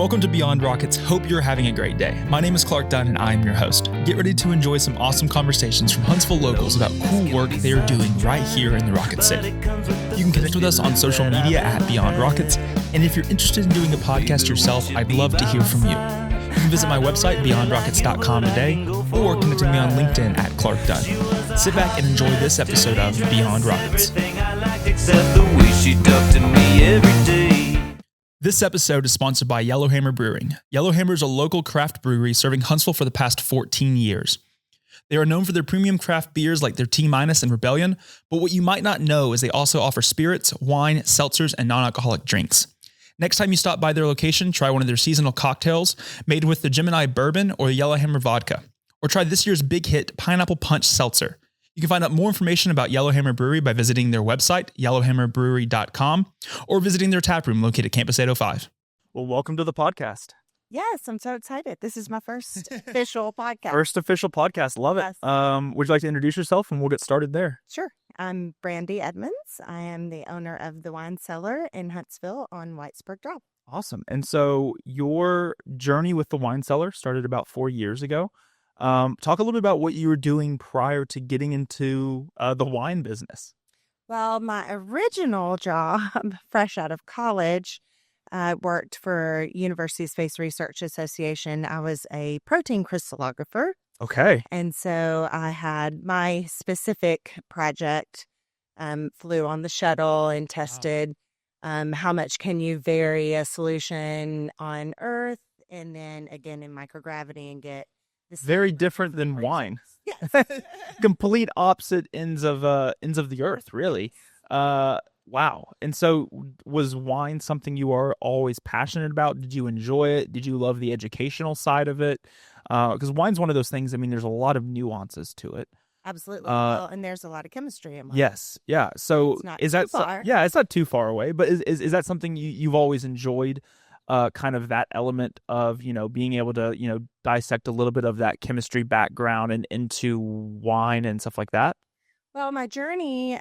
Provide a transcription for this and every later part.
Welcome to Beyond Rockets. Hope you're having a great day. My name is Clark Dunn and I'm your host. Get ready to enjoy some awesome conversations from Huntsville locals about cool work they are doing right here in the Rocket City. You can connect with us on social media at Beyond Rockets, and if you're interested in doing a podcast yourself, I'd love to hear from you. You can visit my website, beyondrockets.com today, or connect with me on LinkedIn at Clark Dunn. Sit back and enjoy this episode of Beyond Rockets. This episode is sponsored by Yellowhammer Brewing. Yellowhammer is a local craft brewery serving Huntsville for the past 14 years. They are known for their premium craft beers like their T-Minus and Rebellion, but what you might not know is they also offer spirits, wine, seltzers, and non-alcoholic drinks. Next time you stop by their location, try one of their seasonal cocktails made with the Gemini Bourbon or the Yellowhammer Vodka, or try this year's big hit Pineapple Punch Seltzer. You can find out more information about Yellowhammer Brewery by visiting their website, yellowhammerbrewery.com, or visiting their tap room located at Campus 805. Well, welcome to the podcast. Yes, I'm so excited. This is my first official podcast. First official podcast. Love it. Yes. Would you like to introduce yourself and we'll get started there? Sure. I'm Brandi Edmonds. I am the owner of the Wine Cellar in Huntsville on Whitesburg Drive. Awesome. And so your journey with the Wine Cellar started about 4 years ago. Talk a little bit about what you were doing prior to getting into the wine business. Well, my original job, fresh out of college, I worked for University Space Research Association. I was a protein crystallographer. Okay. And so I had my specific project, flew on the shuttle and tested how much can you vary a solution on Earth and then again in microgravity and get very different than wine. Yes. Complete opposite ends of the earth, really. Wow. And so was wine something you are always passionate about? Did you enjoy it? Did you love the educational side of it? Because wine's one of those things, I mean, there's a lot of nuances to it. Absolutely. Well, and there's a lot of chemistry in wine. Yes. Yeah. So it's not is too that far. Yeah, it's not too far away, but is that something you've always enjoyed? Kind of that element of, being able to, dissect a little bit of that chemistry background and into wine and stuff like that? Well, my journey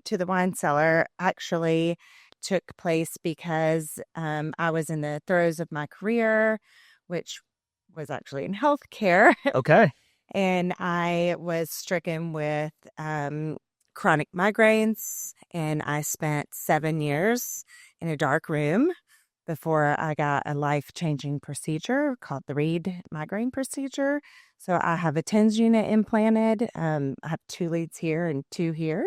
to the Wine Cellar actually took place because I was in the throes of my career, which was actually in healthcare. Okay. And I was stricken with chronic migraines, and I spent 7 years in a dark room before I got a life-changing procedure called the Reed migraine procedure. So I have a TENS unit implanted. I have 2 leads here and 2 here.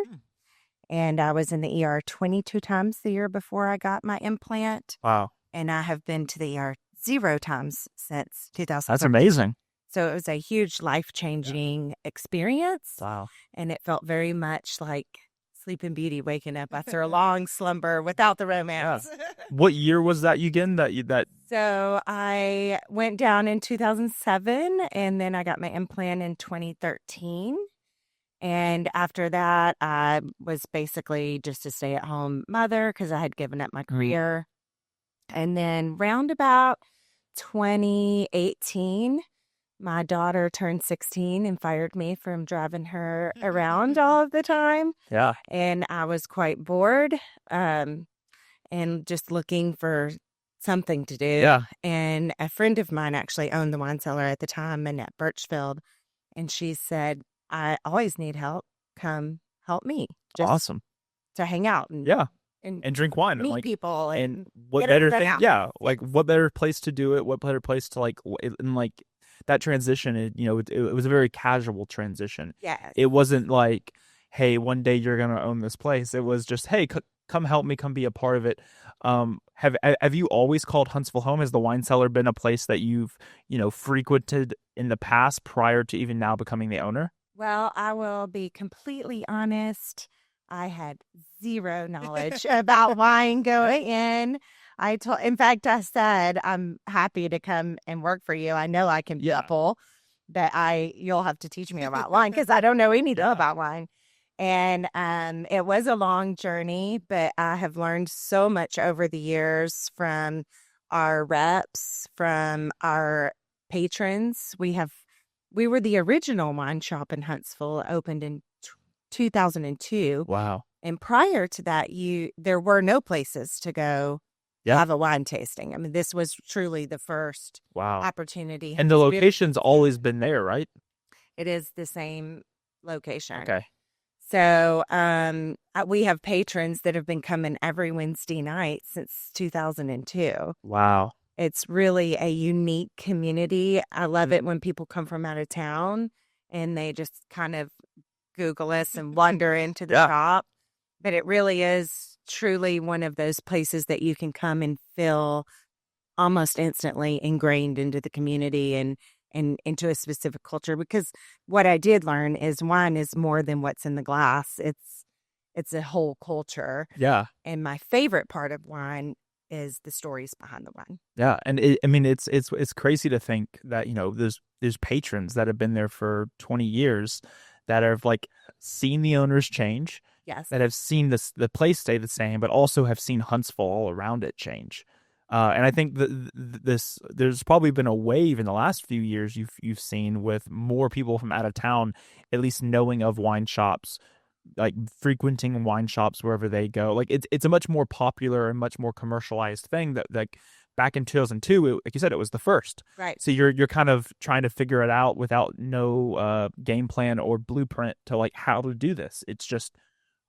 And I was in the ER 22 times the year before I got my implant. Wow. And I have been to the ER 0 times since 2000. That's amazing. So it was a huge life-changing experience. Wow. And it felt very much like Sleeping Beauty waking up after a long slumber without the romance. Yeah. What year was that again? So I went down in 2007, and then I got my implant in 2013. And after that, I was basically just a stay-at-home mother because I had given up my career. And then round about 2018, my daughter turned 16 and fired me from driving her around all of the time. Yeah. And I was quite bored and just looking for something to do. Yeah. And a friend of mine actually owned the Wine Cellar at the time, Annette Birchfield. And she said, I always need help. Come help me. Just awesome. To hang out. And, yeah. And drink wine. Meet people. And what better thing? Yeah. Like what better place to do it? What better place to that transition, it was a very casual transition. Yeah. It wasn't like, hey, one day you're going to own this place. It was just, hey, come help me, come be a part of it. Have you always called Huntsville home? Has the Wine Cellar been a place that you've, frequented in the past prior to even now becoming the owner? Well, I will be completely honest. I had zero knowledge about wine going in. In fact, I said, I'm happy to come and work for you. I know I can couple, but you'll have to teach me about wine because I don't know anything about wine. And it was a long journey, but I have learned so much over the years from our reps, from our patrons. We were the original wine shop in Huntsville, opened in 2002. Wow. And prior to that, there were no places to go have a wine tasting. I mean, this was truly the first Wow. opportunity. And the location's always been there, right? It is the same location. Okay. So we have patrons that have been coming every Wednesday night since 2002. Wow. It's really a unique community. I love it when people come from out of town and they just kind of Google us and wander into the shop. But it really is truly one of those places that you can come and feel almost instantly ingrained into the community and into a specific culture. Because what I did learn is wine is more than what's in the glass. It's a whole culture. Yeah. And my favorite part of wine is the stories behind the wine. Yeah, and it's crazy to think that, you know, there's patrons that have been there for 20 years that have like seen the owners change. Yes. That have seen the place stay the same, but also have seen Huntsville all around it change. And I think there's probably been a wave in the last few years you've seen with more people from out of town at least knowing of wine shops, like frequenting wine shops wherever they go. Like it's a much more popular and much more commercialized thing that, like, back in 2002, like you said, it was the first. Right. So you're kind of trying to figure it out without no game plan or blueprint to like how to do this. It's just,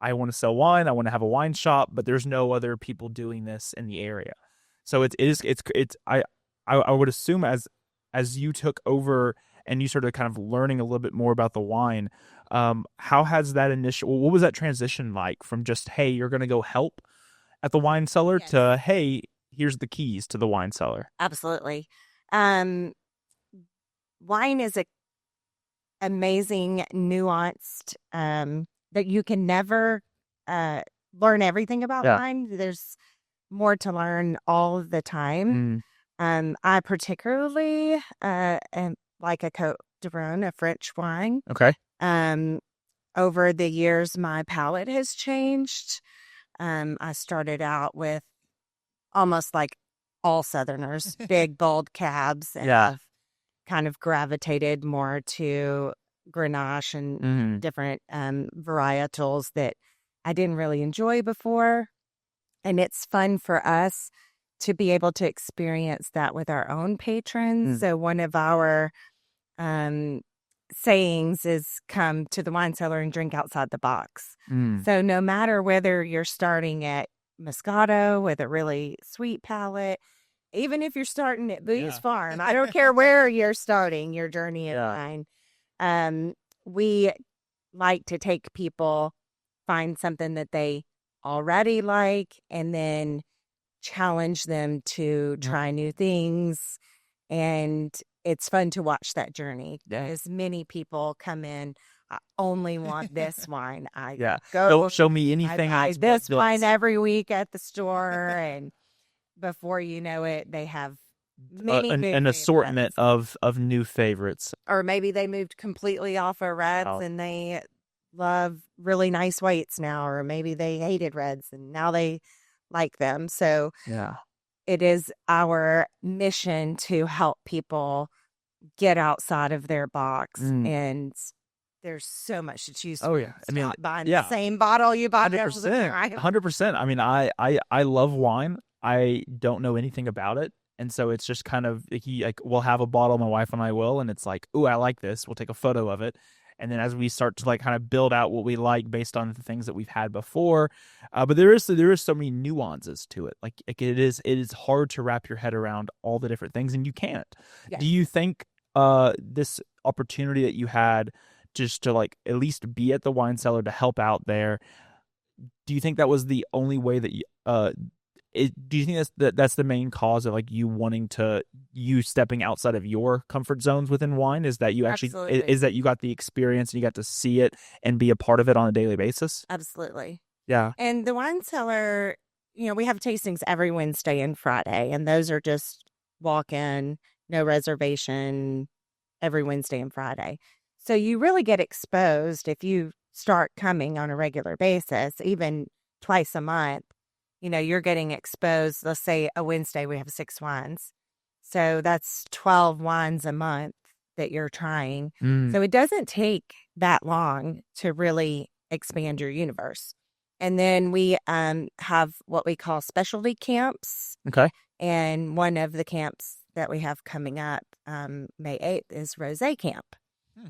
I want to sell wine, I want to have a wine shop, but there's no other people doing this in the area. So I would assume as you took over and you started kind of learning a little bit more about the wine, how has that what was that transition like from just, hey, you're going to go help at the wine cellar to, hey, here's the keys to the wine cellar? Absolutely. Wine is a amazing, nuanced, that you can never learn everything about wine. There's more to learn all the time. I particularly am like a Côte de Rhône, a French wine. Okay. Over the years, my palate has changed. I started out with almost like all Southerners, big, bold cabs, and I've kind of gravitated more to Grenache and different varietals that I didn't really enjoy before. And it's fun for us to be able to experience that with our own patrons. So one of our sayings is come to the wine cellar and drink outside the box. So no matter whether you're starting at Moscato with a really sweet palate, even if you're starting at Boone's Farm, I don't care where you're starting your journey in wine. We like to take people, find something that they already like, and then challenge them to try new things. And it's fun to watch that journey. As many people come in, I only want this wine. Don't show me anything I buy else. this wine every week at the store, and before you know it, they have many an assortment of new favorites. Or maybe they moved completely off of reds and they love really nice whites now, or maybe they hated reds and now they like them. So it is our mission to help people get outside of their box, and there's so much to choose from. Oh yeah, I mean, buying the same bottle you buy 100%. I mean, I love wine. I don't know anything about it, and so it's just kind of we'll have a bottle, my wife and I will, and it's like, ooh, I like this. We'll take a photo of it. And then as we start to like kind of build out what we like based on the things that we've had before, but there is so many nuances to it. Like it is hard to wrap your head around all the different things, and you can't. Yeah. Do you think this opportunity that you had just to like at least be at the wine cellar to help out there, do you think that was the only way that do you think that's the main cause of like you stepping outside of your comfort zones within wine? Is that you actually is that you got the experience and you got to see it and be a part of it on a daily basis? Absolutely. Yeah. And the wine cellar, we have tastings every Wednesday and Friday, and those are just walk in, no reservation, every Wednesday and Friday. So you really get exposed if you start coming on a regular basis, even twice a month. You're getting exposed. Let's say a Wednesday we have 6 wines. So that's 12 wines a month that you're trying. So it doesn't take that long to really expand your universe. And then we have what we call specialty camps. Okay. And one of the camps that we have coming up May 8th is Rosé Camp.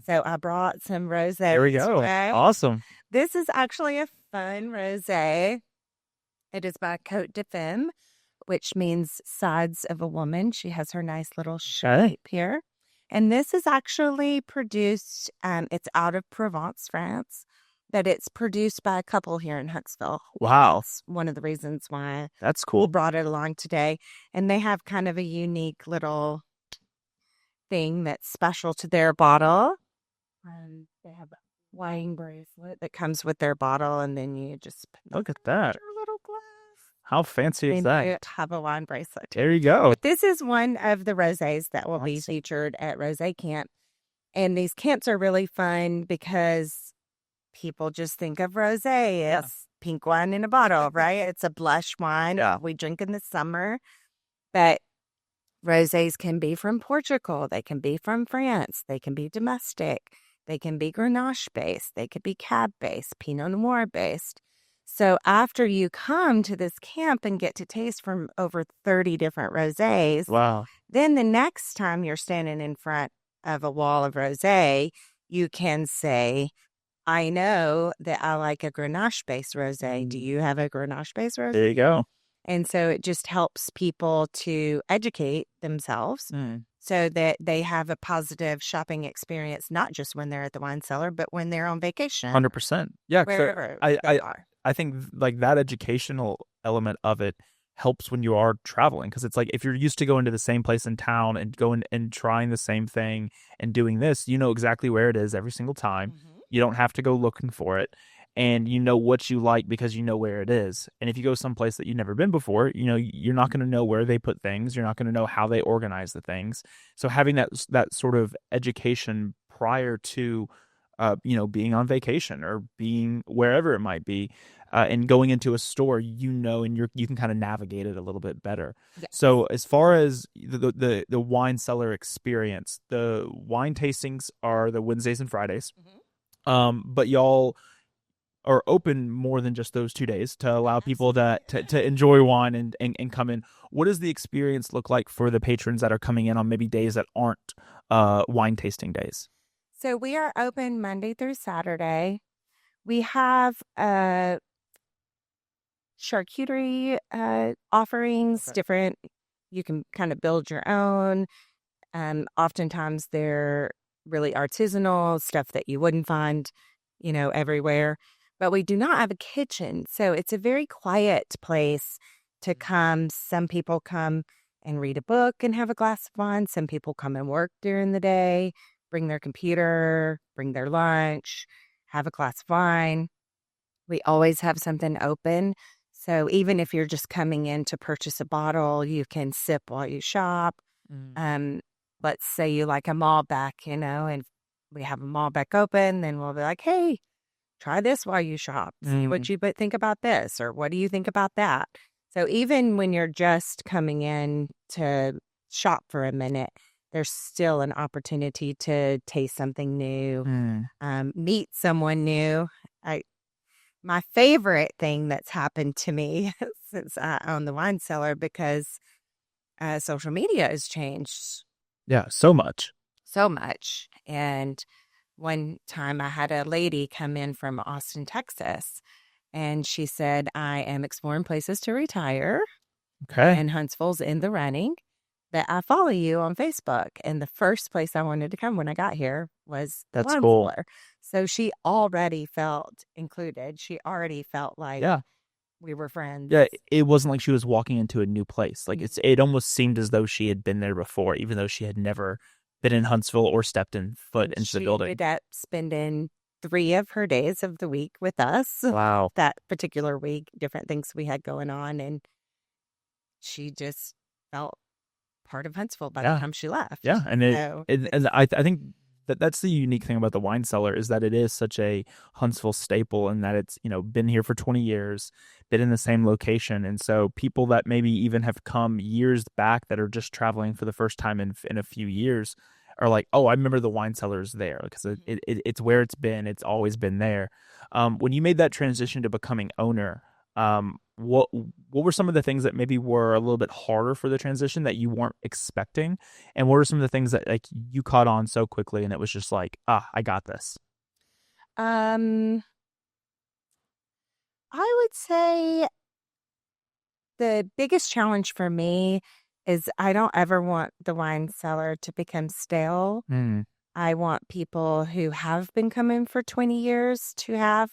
So I brought some rosé. There we go. Awesome. This is actually a fun rosé. It is by Côte de Femme, which means sides of a woman. She has her nice little shape here. And this is actually produced, it's out of Provence, France, but it's produced by a couple here in Huntsville. Wow. That's one of the reasons why that's cool. Brought it along today. And they have kind of a unique little thing that's special to their bottle. They have a wine bracelet that comes with their bottle, and then you just look at that. Your little glass. How fancy is that? You have a wine bracelet. There you go. But this is one of the rosés that will be featured at Rosé Camp. And these camps are really fun because people just think of rosé as pink wine in a bottle, right? It's a blush wine we drink in the summer. But rosés can be from Portugal. They can be from France. They can be domestic. They can be Grenache based. They could be Cab based, Pinot Noir based. So after you come to this camp and get to taste from over 30 different rosés, then the next time you're standing in front of a wall of rosé, you can say, I know that I like a Grenache based rosé. Do you have a Grenache based rosé? There you go. And so it just helps people to educate themselves so that they have a positive shopping experience, not just when they're at the wine cellar, but when they're on vacation. 100%. Yeah. Wherever I think like that educational element of it helps when you are traveling, because it's like if you're used to going to the same place in town and going and trying the same thing and doing this, you know exactly where it is every single time. You don't have to go looking for it. And you know what you like because you know where it is. And if you go someplace that you've never been before, you know, you're not going to know where they put things. You're not going to know how they organize the things. So having that sort of education prior to, being on vacation or being wherever it might be, and going into a store, and you can kind of navigate it a little bit better. Yes. So as far as the wine cellar experience, the wine tastings are the Wednesdays and Fridays. But y'all are open more than just those 2 days to allow people to enjoy wine and come in. What does the experience look like for the patrons that are coming in on maybe days that aren't wine tasting days? So we are open Monday through Saturday. We have charcuterie offerings, different. You can kind of build your own. Oftentimes they're really artisanal stuff that you wouldn't find, everywhere. But we do not have a kitchen, so it's a very quiet place to come. Some people come and read a book and have a glass of wine. Some people come and work during the day, bring their computer, bring their lunch, have a glass of wine. We always have something open. So even if you're just coming in to purchase a bottle, you can sip while you shop. Let's say you like a Malbec, and we have a Malbec open, then we'll be like, hey, try this while you shop. See what you think about this, or what do you think about that? So even when you're just coming in to shop for a minute, there's still an opportunity to taste something new, meet someone new. My favorite thing that's happened to me since I own the wine cellar, because social media has changed. Yeah, so much. So much. And one time I had a lady come in from Austin, Texas, and she said, I am exploring places to retire. Okay. And Huntsville's in the running. That I follow you on Facebook. And the first place I wanted to come when I got here was That's Wine cool. Cellar. So she already felt included. She already felt like we were friends. Yeah, it wasn't like she was walking into a new place. Like it almost seemed as though she had been there before, even though she had never been in Huntsville or stepped into the building. She ended up spending 3 of her days of the week with us. Wow. That particular week, different things we had going on. And she just felt part of Huntsville by the time she left. Yeah, and I think that's the unique thing about the Wine Cellar, is that it is such a Huntsville staple, and that it's been here for 20 years, been in the same location, and so people that maybe even have come years back that are just traveling for the first time in a few years are like, oh, I remember the wine cellar's there because it's where it's been. It's always been there. When you made that transition to becoming owner, what were some of the things that maybe were a little bit harder for the transition that you weren't expecting, and what were some of the things that like you caught on so quickly and it was just like, I got this? I would say the biggest challenge for me is I don't ever want the wine cellar to become stale. I want people who have been coming for 20 years to have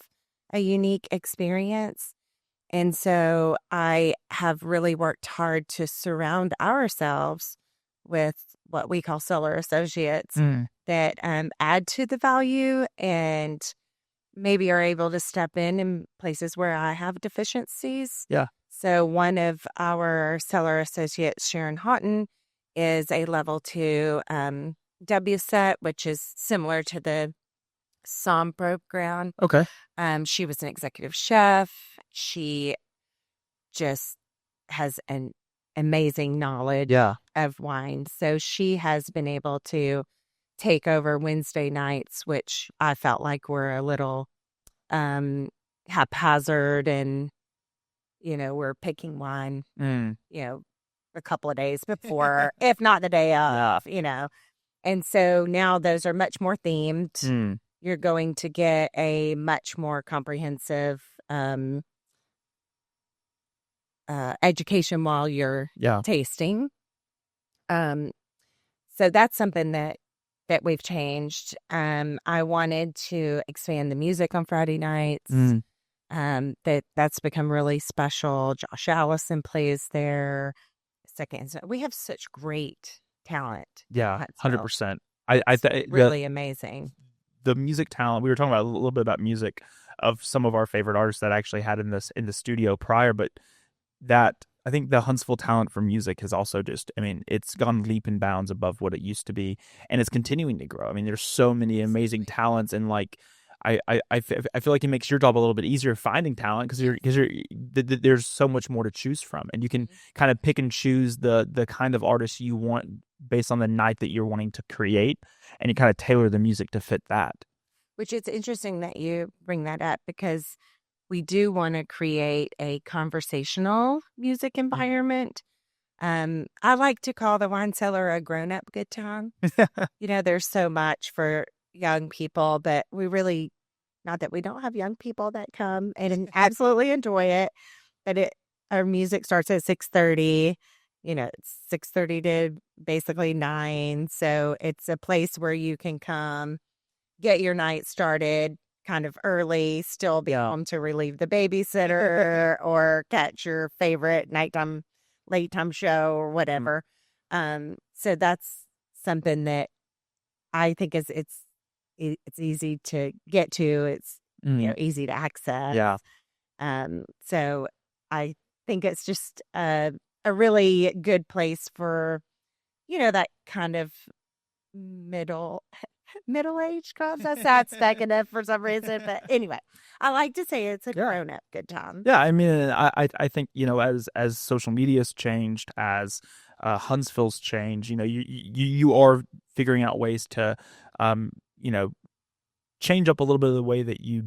a unique experience. And so I have really worked hard to surround ourselves with what we call cellar associates that add to the value and maybe are able to step in places where I have deficiencies. Yeah. So one of our cellar associates, Sharon Houghton, is a level 2 WSET, which is similar to the SOM program. Okay. She was an executive chef. She just has an amazing knowledge of wine. So she has been able to take over Wednesday nights, which I felt like were a little haphazard, and we're picking wine, a couple of days before, if not the day of, And so now those are much more themed. You're going to get a much more comprehensive education while you're tasting. So that's something that we've changed. I wanted to expand the music on Friday nights. That's become really special. Josh Allison plays there. We have such great talent. Yeah, 100%. Really amazing. The music talent, we were talking about a little bit about music of some of our favorite artists that I actually had in the studio prior, but that I think the Huntsville talent for music has also just, it's gone leap and bounds above what it used to be, and it's continuing to grow. There's so many amazing talents, and like I feel like it makes your job a little bit easier finding talent because there's so much more to choose from, and you can kind of pick and choose the kind of artists you want based on the night that you're wanting to create, and you kind of tailor the music to fit that. Which is interesting that you bring that up, because we do want to create a conversational music environment. I like to call the Wine Cellar a grown-up good time. There's so much for young people, but we really, not that we don't have young people that come and absolutely enjoy it, but our music starts at 6:30. It's 6:30 to basically 9. So it's a place where you can come, get your night started kind of early, still be home to relieve the babysitter or catch your favorite late time show or whatever. So that's something that I think it's easy to get to. It's easy to access. Yeah. So I think it's just a really good place for that kind of middle-aged crowd. That's negative for some reason, but anyway, I like to say it's a grown-up good time. Yeah, I think as social media's changed, as Huntsville's changed, you are figuring out ways to change up a little bit of the way that you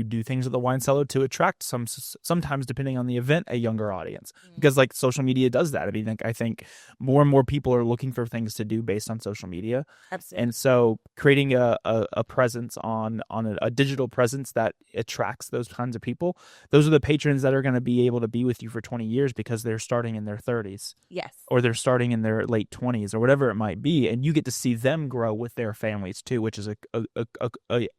do things at the Wine Cellar to attract sometimes, depending on the event, a younger audience, because like social media does that. I think more and more people are looking for things to do based on social media. Absolutely. And so creating a presence on a digital presence that attracts those kinds of people, those are the patrons that are going to be able to be with you for 20 years because they're starting in their 30s. Yes. Or they're starting in their late 20s or whatever it might be, and you get to see them grow with their families too, which is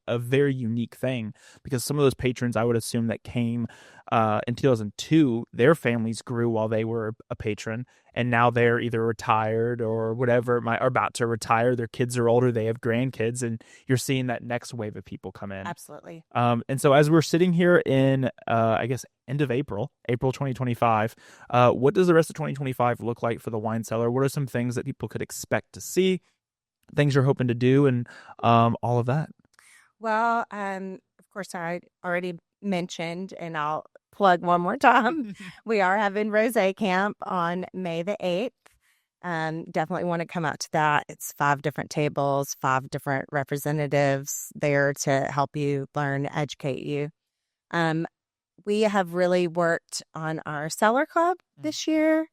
a very unique thing, because some of those patrons I would assume that came in 2002, their families grew while they were a patron, and now they're either retired or whatever, are about to retire. Their kids are older, they have grandkids, and you're seeing that next wave of people come in. Absolutely. And so as we're sitting here in I guess end of April 2025, what does the rest of 2025 look like for the Wine Cellar? What are some things that people could expect to see, things you're hoping to do, and all of that? Well, of course, I already mentioned, and I'll plug one more time, we are having Rosé Camp on May the 8th. Definitely want to come out to that. It's 5 different tables, 5 different representatives there to help you learn, educate you. We have really worked on our Cellar Club this year.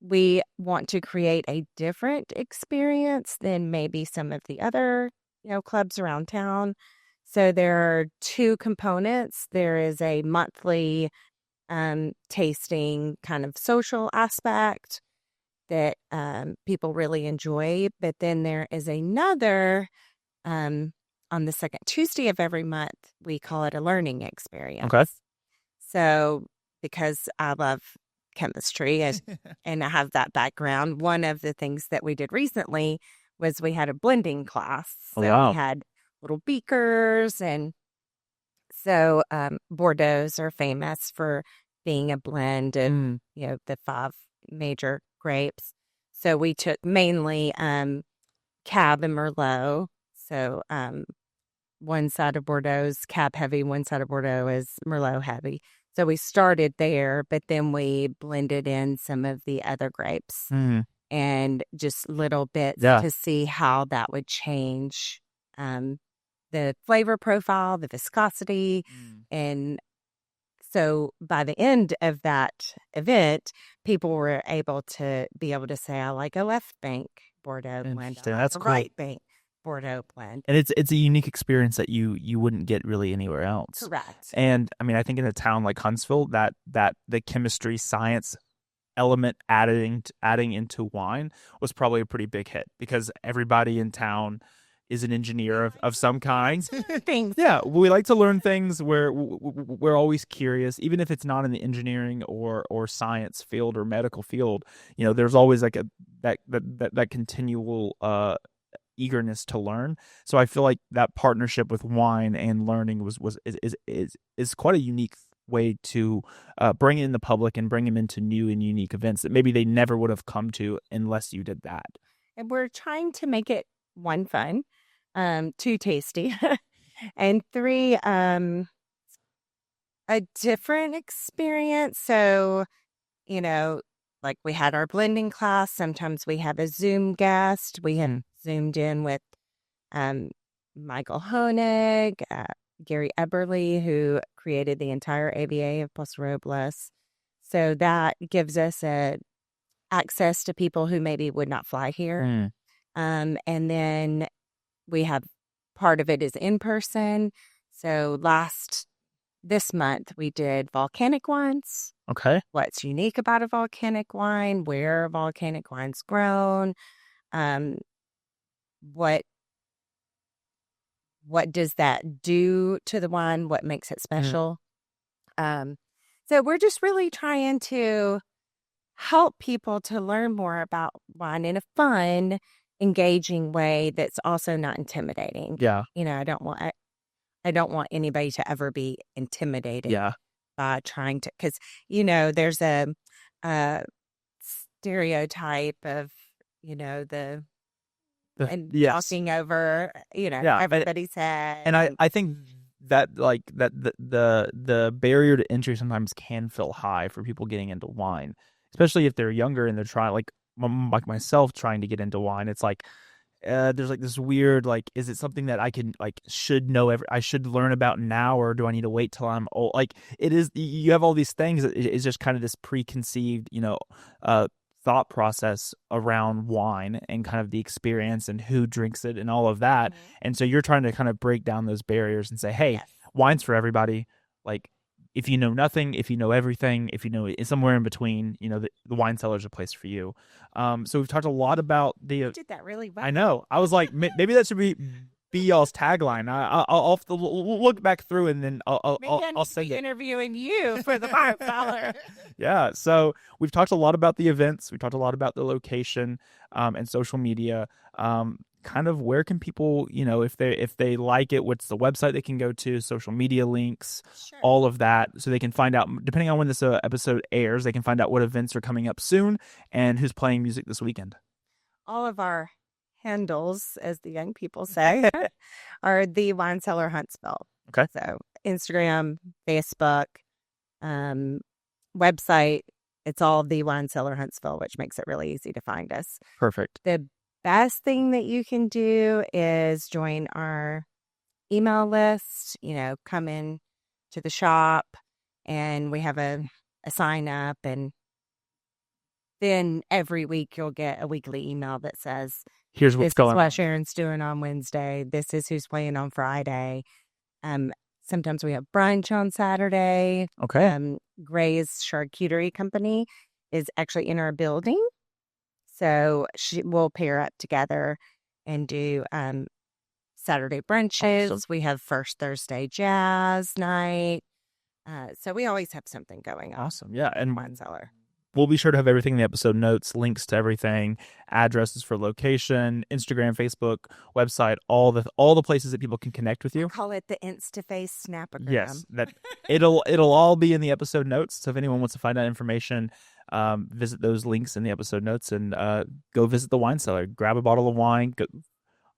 We want to create a different experience than maybe some of the other, clubs around town. So there are 2 components. There is a monthly tasting kind of social aspect that people really enjoy. But then there is another on the second Tuesday of every month, we call it a learning experience. Okay. So because I love chemistry and I have that background, one of the things that we did recently was we had a blending class. So we had little beakers, and so Bordeaux's are famous for being a blend of the 5 major grapes. So we took mainly Cab and Merlot. So one side of Bordeaux is Cab heavy, one side of Bordeaux is Merlot heavy. So we started there, but then we blended in some of the other grapes and just little bits to see how that would change the flavor profile, the viscosity. And so by the end of that event, people were able to say, I like a left bank Bordeaux blend. That's cool. Right bank Bordeaux blend. And it's a unique experience that you wouldn't get really anywhere else. Correct. And I mean, I think in a town like Huntsville, that the chemistry science element adding into wine was probably a pretty big hit, because everybody in town is an engineer of some kind. Things. Yeah, we like to learn things. We're always curious, even if it's not in the engineering or science field or medical field. There's always like that continual eagerness to learn. So I feel like that partnership with wine and learning is quite a unique way to bring in the public and bring them into new and unique events that maybe they never would have come to unless you did that. And we're trying to make it 1, fun, 2, tasty, and 3, a different experience. So, like we had our blending class. Sometimes we have a Zoom guest. We have Zoomed in with Michael Honig, Gary Eberly, who created the entire AVA of Paso Robles. So that gives us access to people who maybe would not fly here. And then we have part of it is in person. So this month we did volcanic wines. Okay. What's unique about a volcanic wine? Where are volcanic wines grown? What does that do to the wine? What makes it special? So we're just really trying to help people to learn more about wine in a fun, engaging way that's also not intimidating. Yeah. I don't want anybody to ever be intimidated by trying to, because there's a stereotype of talking over everybody's head. And I think that like that the barrier to entry sometimes can feel high for people getting into wine, especially if they're younger and they're trying, like myself, trying to get into wine. It's like there's like this weird, like, is it something that I can should know I should learn about now, or do I need to wait till I'm old? Like, it is, you have all these things. It's just kind of this preconceived thought process around wine and kind of the experience and who drinks it and all of that. And so you're trying to kind of break down those barriers and say, hey, wine's for everybody. Like, if you know nothing, if you know everything, if you know it's somewhere in between, the Wine Cellar is a place for you. So we've talked a lot about You did that really well. I know. I was like, maybe that should be y'all's tagline. I'll have to look back through, and then I'll sing it. Interviewing you for the Wine Cellar. Yeah. So we've talked a lot about the events. We talked a lot about the location and social media. Kind of where can people, if they like it, what's the website they can go to, social media links, all of that, so they can find out, depending on when this episode airs, they can find out what events are coming up soon and who's playing music this weekend. All of our handles, as the young people say, are the Wine Cellar Huntsville. Okay. So Instagram, Facebook, website, It's all the Wine Cellar Huntsville, which makes it really easy to find us. Perfect. The best thing that you can do is join our email list, come in to the shop, and we have a sign up, and then every week you'll get a weekly email that says, here's what's going on. on. This is what Sharon's doing on Wednesday. This is who's playing on Friday. Sometimes we have brunch on Saturday. Okay. Gray's Charcuterie Company is actually in our building. So we'll pair up together and do Saturday brunches. Awesome. We have First Thursday Jazz Night. So we always have something going on. Awesome. Yeah. And Wine Cellar. we'll be sure to have everything in the episode notes, links to everything, addresses for location, Instagram, Facebook, website, all the places that people can connect with you. Call it the Instaface Snapogram. Yes, that it'll all be in the episode notes. So if anyone wants to find out information, visit those links in the episode notes and go visit the Wine Cellar. Grab a bottle of wine. Go,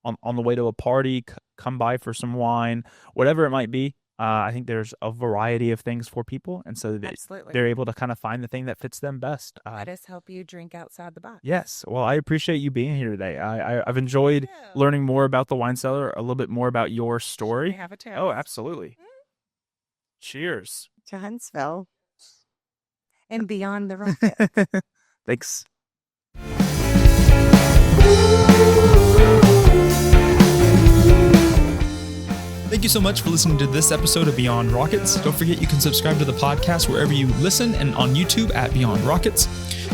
on the way to a party, come by for some wine, whatever it might be. I think there's a variety of things for people, and so they're able to kind of find the thing that fits them best. Let us help you drink outside the box. Yes. Well, I appreciate you being here today. I've enjoyed learning more about the Wine Cellar, a little bit more about your story. Have a toast. Oh, absolutely. Cheers. To Huntsville and beyond the rocket. Thanks. Thank you so much for listening to this episode of Beyond Rockets. Don't forget you can subscribe to the podcast wherever you listen and on YouTube at Beyond Rockets.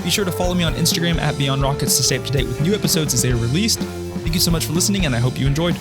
Be sure to follow me on Instagram at Beyond Rockets to stay up to date with new episodes as they are released. Thank you so much for listening, and I hope you enjoyed.